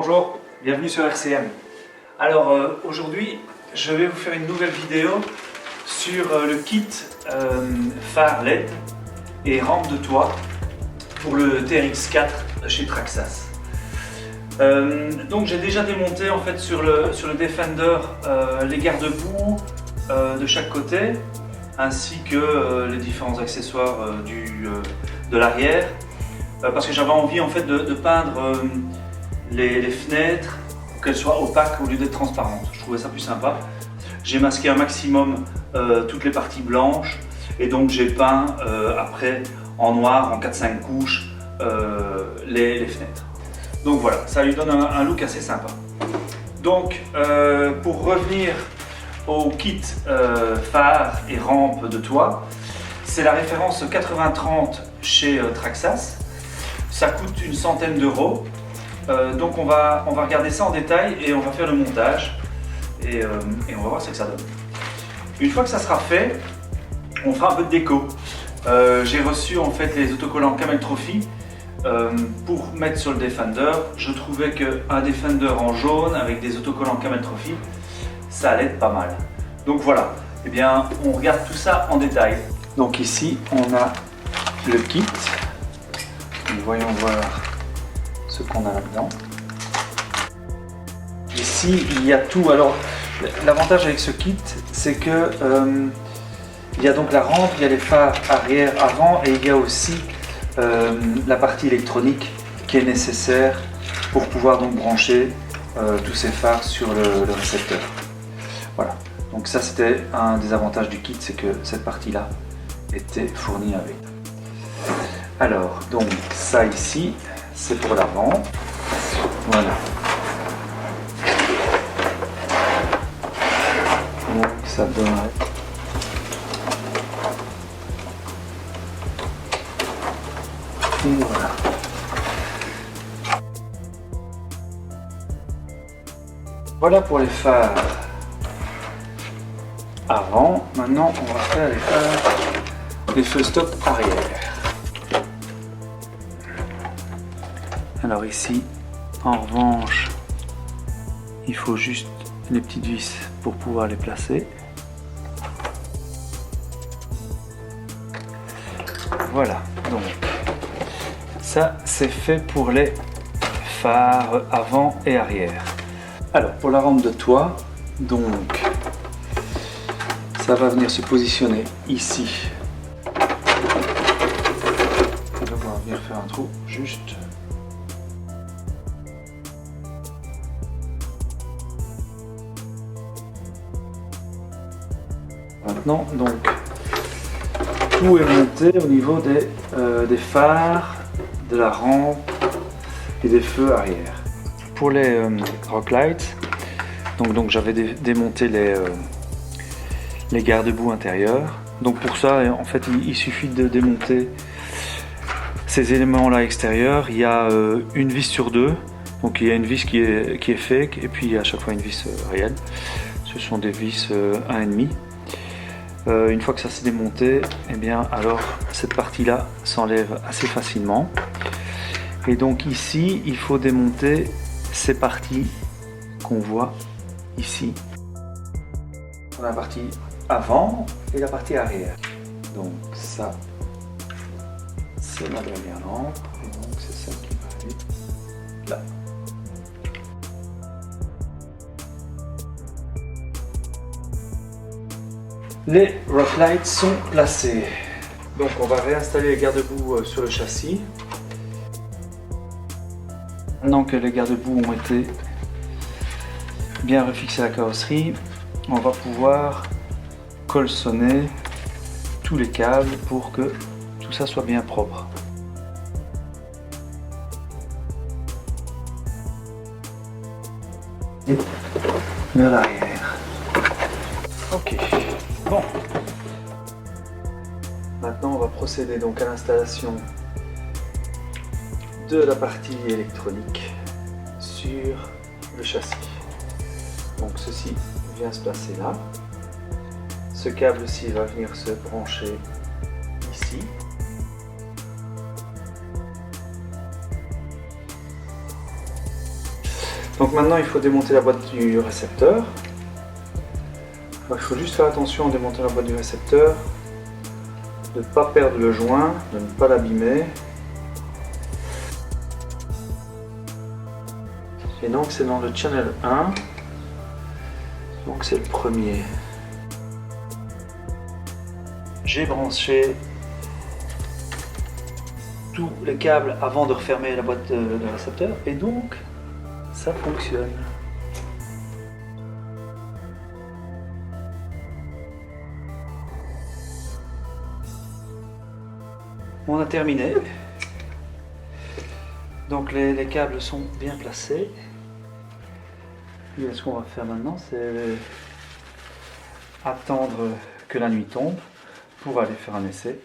Bonjour, bienvenue sur RCM. Alors aujourd'hui, je vais vous faire une nouvelle vidéo sur le kit phare LED et rampe de toit pour le TRX4 chez Traxxas. Donc j'ai déjà démonté en fait sur le Defender les garde-boue de chaque côté, ainsi que les différents accessoires de l'arrière, parce que j'avais envie en fait de peindre les fenêtres pour qu'elles soient opaques au lieu d'être transparentes. Je trouvais ça plus sympa. J'ai masqué un maximum toutes les parties blanches et donc j'ai peint après en noir en 4-5 couches les fenêtres. Donc voilà, ça lui donne un look assez sympa. Donc pour revenir au kit phare et rampe de toit, c'est la référence 80-30 chez Traxxas. Ça coûte une centaine d'euros. Donc on va regarder ça en détail et on va faire le montage et on va voir ce que ça donne. Une fois que ça sera fait, on fera un peu de déco. J'ai reçu en fait les autocollants Camel Trophy pour mettre sur le Defender. Je trouvais qu'un Defender en jaune avec des autocollants Camel Trophy, ça allait être pas mal. Donc voilà, eh bien on regarde tout ça en détail. Donc ici on a le kit. Voyons voir ce qu'on a là-dedans. Ici il y a tout. Alors l'avantage avec ce kit, c'est que il y a donc la rampe, il y a les phares arrière, avant, et il y a aussi la partie électronique qui est nécessaire pour pouvoir donc brancher tous ces phares sur le récepteur. Voilà. Donc ça c'était un des avantages du kit, c'est que cette partie-là était fournie avec. Alors donc ça ici, c'est pour l'avant. Voilà. Donc ça donne. Et voilà. Voilà pour les phares avant. Maintenant on va faire les feux stop arrière. Alors ici, en revanche, il faut juste les petites vis pour pouvoir les placer. Voilà, donc ça c'est fait pour les phares avant et arrière. Alors pour la rampe de toit, donc ça va venir se positionner ici. On va devoir venir faire un trou juste. Maintenant, donc, tout est monté au niveau des phares, de la rampe et des feux arrière. Pour les rock lights, donc j'avais démonté les garde-boue intérieurs. Donc pour ça, en fait, il suffit de démonter ces éléments-là extérieurs. Il y a une vis sur deux, donc il y a une vis qui est fake et puis à chaque fois une vis réelle. Ce sont des vis 1,5. Une fois que ça s'est démonté, eh bien alors cette partie-là s'enlève assez facilement. Et donc ici, il faut démonter ces parties qu'on voit ici. On a la partie avant et la partie arrière. Donc ça, c'est ma dernière lampe. Et donc c'est celle qui va aller là. Les rock lights sont placés. Donc on va réinstaller les garde-boue sur le châssis. Maintenant que les garde-boue ont été bien refixés à la carrosserie, on va pouvoir colçonner tous les câbles pour que tout ça soit bien propre. Et vers l'arrière. Ok. Bon, maintenant on va procéder donc à l'installation de la partie électronique sur le châssis. Donc ceci vient se placer là. Ce câble-ci va venir se brancher ici. Donc maintenant il faut démonter la boîte du récepteur. Alors, il faut juste faire attention en démontant la boîte du récepteur, de ne pas perdre le joint, de ne pas l'abîmer. Et donc c'est dans le channel 1, donc c'est le premier. J'ai branché tous les câbles avant de refermer la boîte de récepteur et donc ça fonctionne. On a terminé. Donc les câbles sont bien placés. Et ce qu'on va faire maintenant, c'est attendre que la nuit tombe pour aller faire un essai.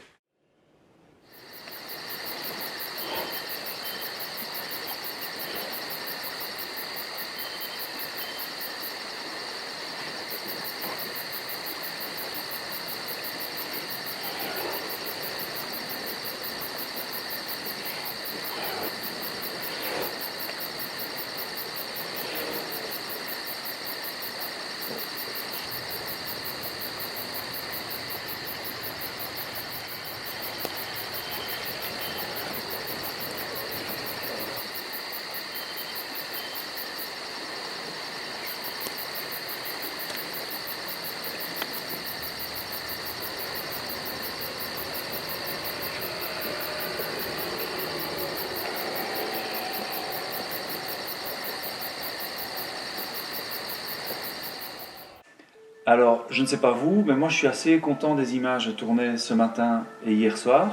Alors, je ne sais pas vous, mais moi je suis assez content des images tournées ce matin et hier soir.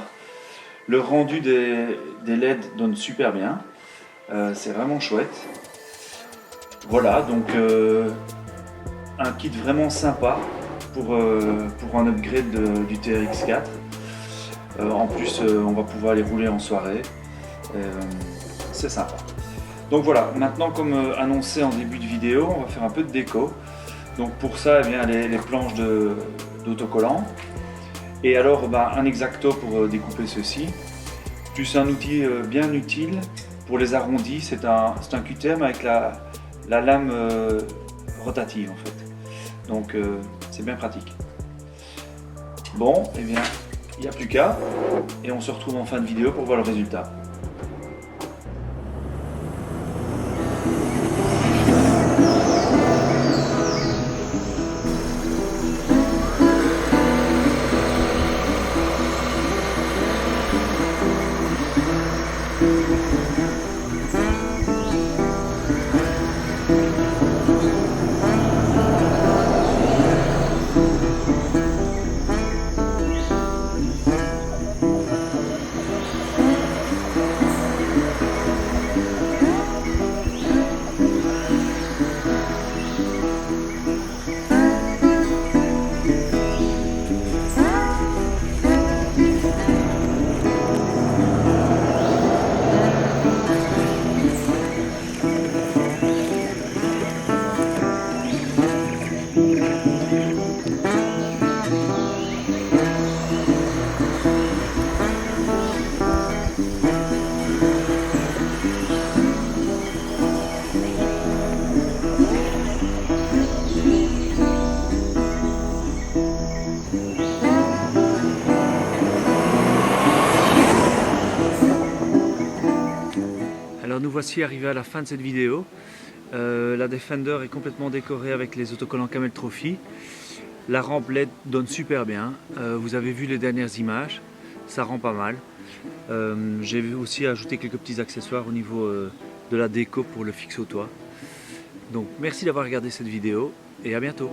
Le rendu des LED donne super bien, c'est vraiment chouette. Voilà, donc un kit vraiment sympa pour un upgrade du TRX4. En plus, on va pouvoir les rouler en soirée, c'est sympa. Donc voilà, maintenant comme annoncé en début de vidéo, on va faire un peu de déco. Donc pour ça, eh bien, les planches d'autocollants. Et alors un X-Acto pour découper ceci. Plus un outil bien utile pour les arrondis. C'est un QTM avec la lame rotative en fait. Donc c'est bien pratique. Bon, eh bien, il n'y a plus qu'à. Et on se retrouve en fin de vidéo pour voir le résultat. Alors nous voici arrivés à la fin de cette vidéo. La Defender est complètement décorée avec les autocollants Camel Trophy. La rampe LED donne super bien. Vous avez vu les dernières images, ça rend pas mal. J'ai aussi ajouté quelques petits accessoires au niveau de la déco pour le fixe au toit. Donc merci d'avoir regardé cette vidéo et à bientôt.